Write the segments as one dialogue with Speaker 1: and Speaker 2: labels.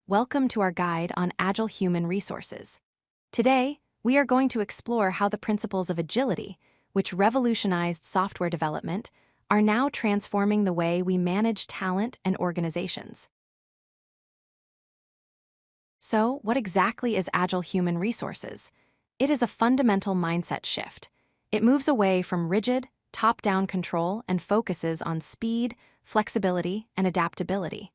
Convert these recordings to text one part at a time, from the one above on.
Speaker 1: Welcome to our guide on Agile Human Resources. Today, we are going to explore how the principles of agility, which revolutionized software development, are now transforming the way we manage talent and organizations. So, what exactly is Agile Human Resources? It is a fundamental mindset shift. It moves away from rigid, top-down control and focuses on speed, flexibility, and adaptability.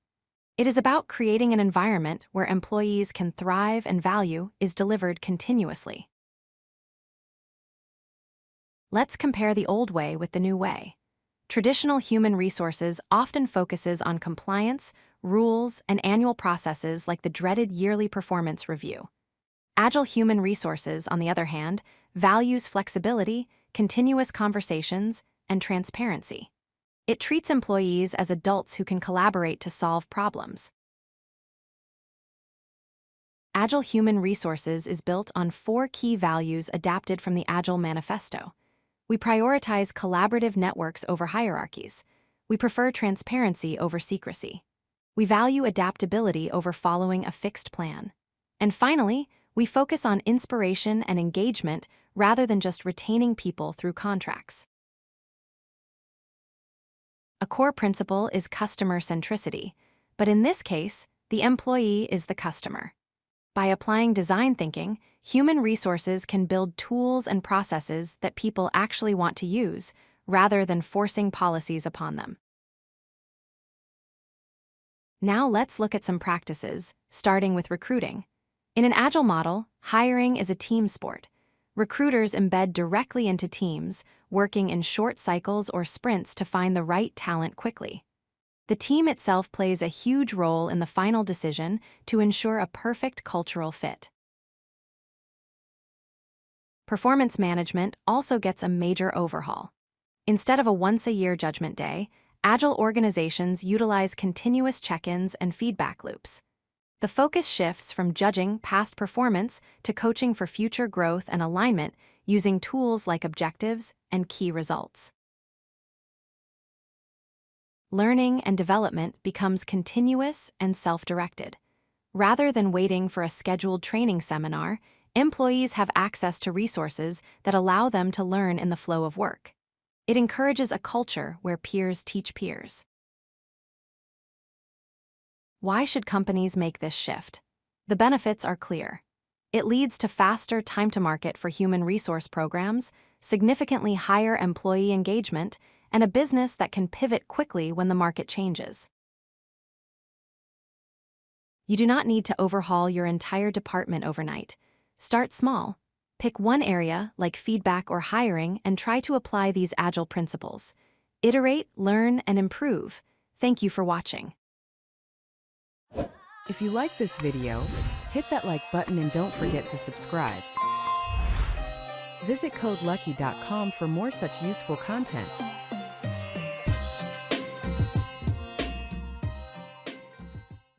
Speaker 1: It is about creating an environment where employees can thrive and value is delivered continuously. Let's compare the old way with the new way. Traditional human resources often focuses on compliance, rules, and annual processes like the dreaded yearly performance review. Agile Human Resources, on the other hand, values flexibility, continuous conversations, and transparency. It treats employees as adults who can collaborate to solve problems. Agile Human Resources is built on 4 key values adapted from the Agile Manifesto. We prioritize collaborative networks over hierarchies. We prefer transparency over secrecy. We value adaptability over following a fixed plan. And finally, we focus on inspiration and engagement rather than just retaining people through contracts. A core principle is customer centricity, but in this case, the employee is the customer. By applying design thinking, human resources can build tools and processes that people actually want to use, rather than forcing policies upon them. Now let's look at some practices, starting with recruiting. In an Agile model, hiring is a team sport. Recruiters embed directly into teams, working in short cycles or sprints to find the right talent quickly. The team itself plays a huge role in the final decision to ensure a perfect cultural fit. Performance management also gets a major overhaul. Instead of a once-a-year judgment day, Agile organizations utilize continuous check-ins and feedback loops. The focus shifts from judging past performance to coaching for future growth and alignment using tools like objectives and key results. Learning and development becomes continuous and self-directed. Rather than waiting for a scheduled training seminar, employees have access to resources that allow them to learn in the flow of work. It encourages a culture where peers teach peers. Why should companies make this shift? The benefits are clear. It leads to faster time to market for human resource programs, significantly higher employee engagement, and a business that can pivot quickly when the market changes. You do not need to overhaul your entire department overnight. Start small. Pick one area, like feedback or hiring, and try to apply these Agile principles. Iterate, learn, and improve. Thank you for watching.
Speaker 2: If you like this video, hit that like button and don't forget to subscribe. Visit codelucky.com for more such useful content.